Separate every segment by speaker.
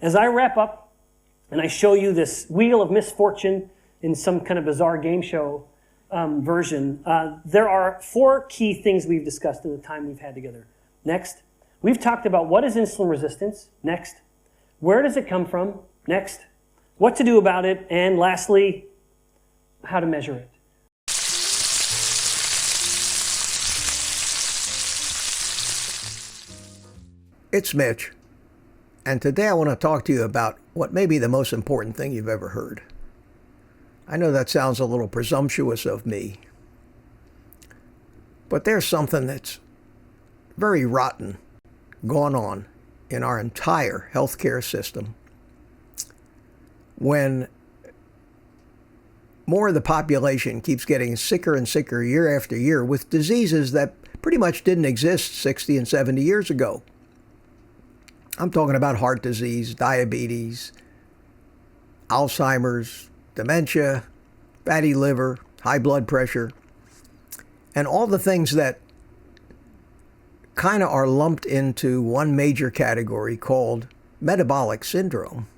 Speaker 1: as I wrap up and I show you this wheel of misfortune in some kind of bizarre game show version, there are 4 key things we've discussed in the time we've had together. Next, we've talked about what is insulin resistance. Next, where does it come from? Next, what to do about it. And lastly, how to measure it.
Speaker 2: It's Mitch, and today I want to talk to you about what may be the most important thing you've ever heard. I know that sounds a little presumptuous of me, but there's something that's very rotten going on in our entire healthcare system when more of the population keeps getting sicker and sicker year after year with diseases that pretty much didn't exist 60 and 70 years ago. I'm talking about heart disease, diabetes, Alzheimer's, dementia, fatty liver, high blood pressure, and all the things that kind of are lumped into one major category called metabolic syndrome.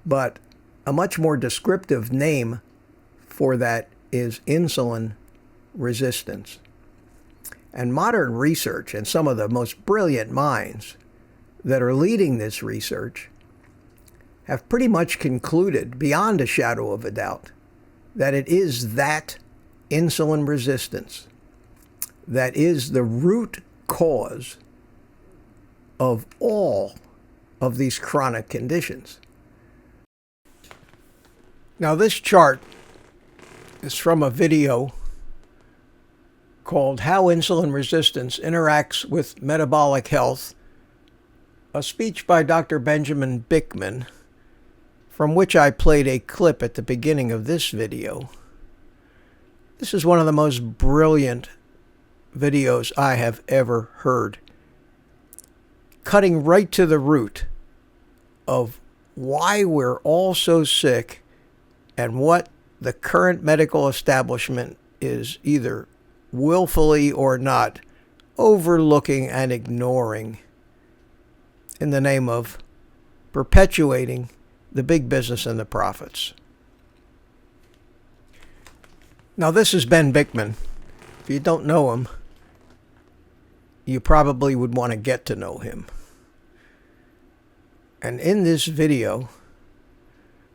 Speaker 2: But a much more descriptive name for that is insulin resistance. And modern research and some of the most brilliant minds that are leading this research have pretty much concluded, beyond a shadow of a doubt, that it is that insulin resistance that is the root cause of all of these chronic conditions. Now, this chart is from a video called How Insulin Resistance Interacts with Metabolic Health, a speech by Dr. Benjamin Bikman, from which I played a clip at the beginning of this video. This is one of the most brilliant videos I have ever heard, cutting right to the root of why we're all so sick and what the current medical establishment is either willfully or not overlooking and ignoring in the name of perpetuating the big business and the profits. Now, this is Ben Bikman. If you don't know him, you probably would want to get to know him. And in this video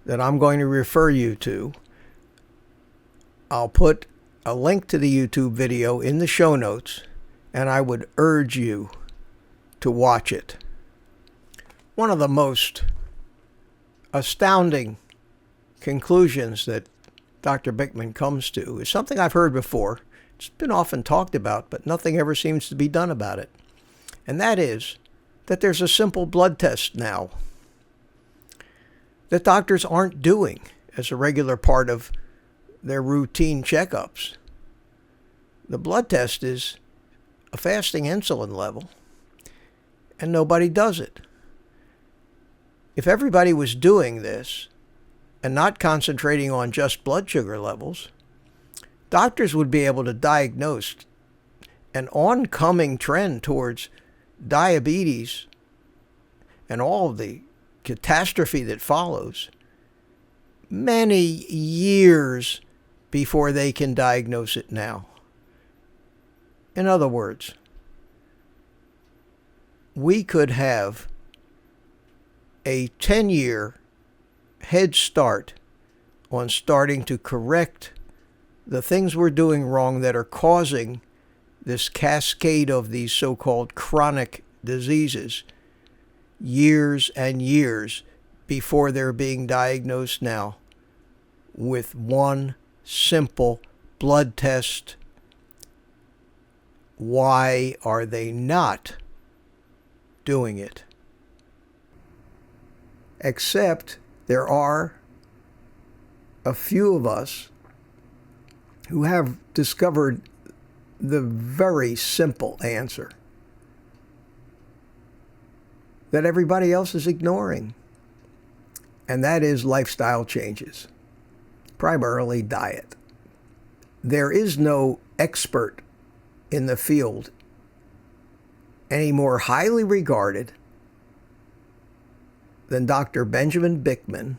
Speaker 2: that I'm going to refer you to, I'll put a link to the YouTube video in the show notes, and I would urge you to watch it. One of the most astounding conclusions that Dr. Bickman comes to is something I've heard before. It's been often talked about, but nothing ever seems to be done about it. And that is that there's a simple blood test now that doctors aren't doing as a regular part of their routine checkups. The blood test is a fasting insulin level, and nobody does it. If everybody was doing this and not concentrating on just blood sugar levels, doctors would be able to diagnose an oncoming trend towards diabetes and all of the catastrophe that follows many years before they can diagnose it now. In other words, we could have a 10-year head start on starting to correct the things we're doing wrong that are causing this cascade of these so-called chronic diseases years and years before they're being diagnosed now with one simple blood test. Why are they not doing it? Except there are a few of us who have discovered the very simple answer that everybody else is ignoring, and that is lifestyle changes, primarily diet. There is no expert in the field any more highly regarded than Dr. Benjamin Bikman,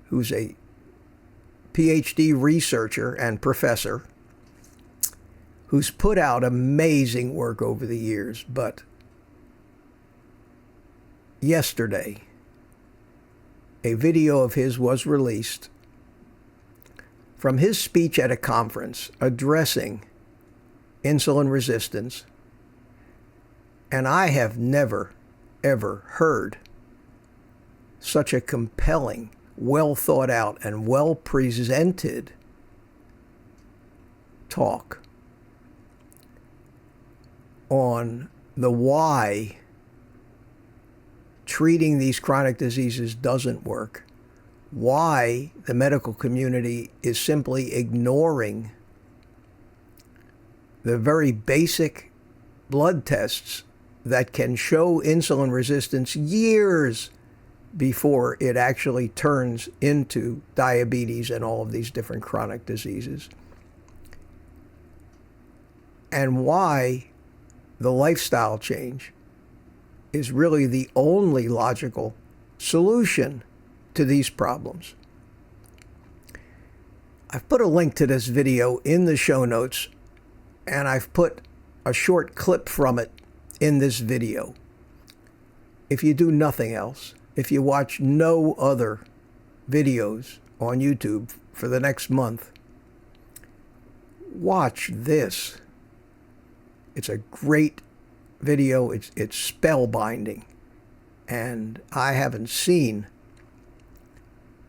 Speaker 2: who's a PhD researcher and professor, who's put out amazing work over the years. But yesterday, a video of his was released from his speech at a conference addressing insulin resistance, and I have never, ever heard such a compelling, well thought out, and well presented talk on the why treating these chronic diseases doesn't work, why the medical community is simply ignoring the very basic blood tests that can show insulin resistance years before it actually turns into diabetes and all of these different chronic diseases, and why the lifestyle change is really the only logical solution to these problems. I've put a link to this video in the show notes, and I've put a short clip from it in this video. If you do nothing else, if you watch no other videos on YouTube for the next month, watch this. It's a great video. It's spellbinding. And I haven't seen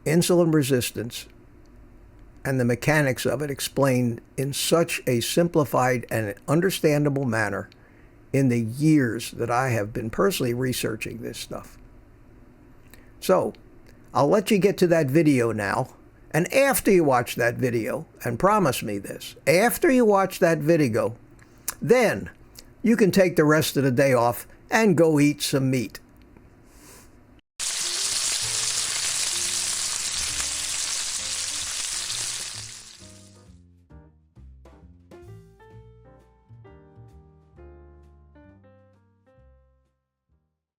Speaker 2: insulin resistance and the mechanics of it explained in such a simplified and understandable manner in the years that I have been personally researching this stuff. So, I'll let you get to that video now. And after you watch that video, and promise me this, after you watch that video, then you can take the rest of the day off and go eat some meat.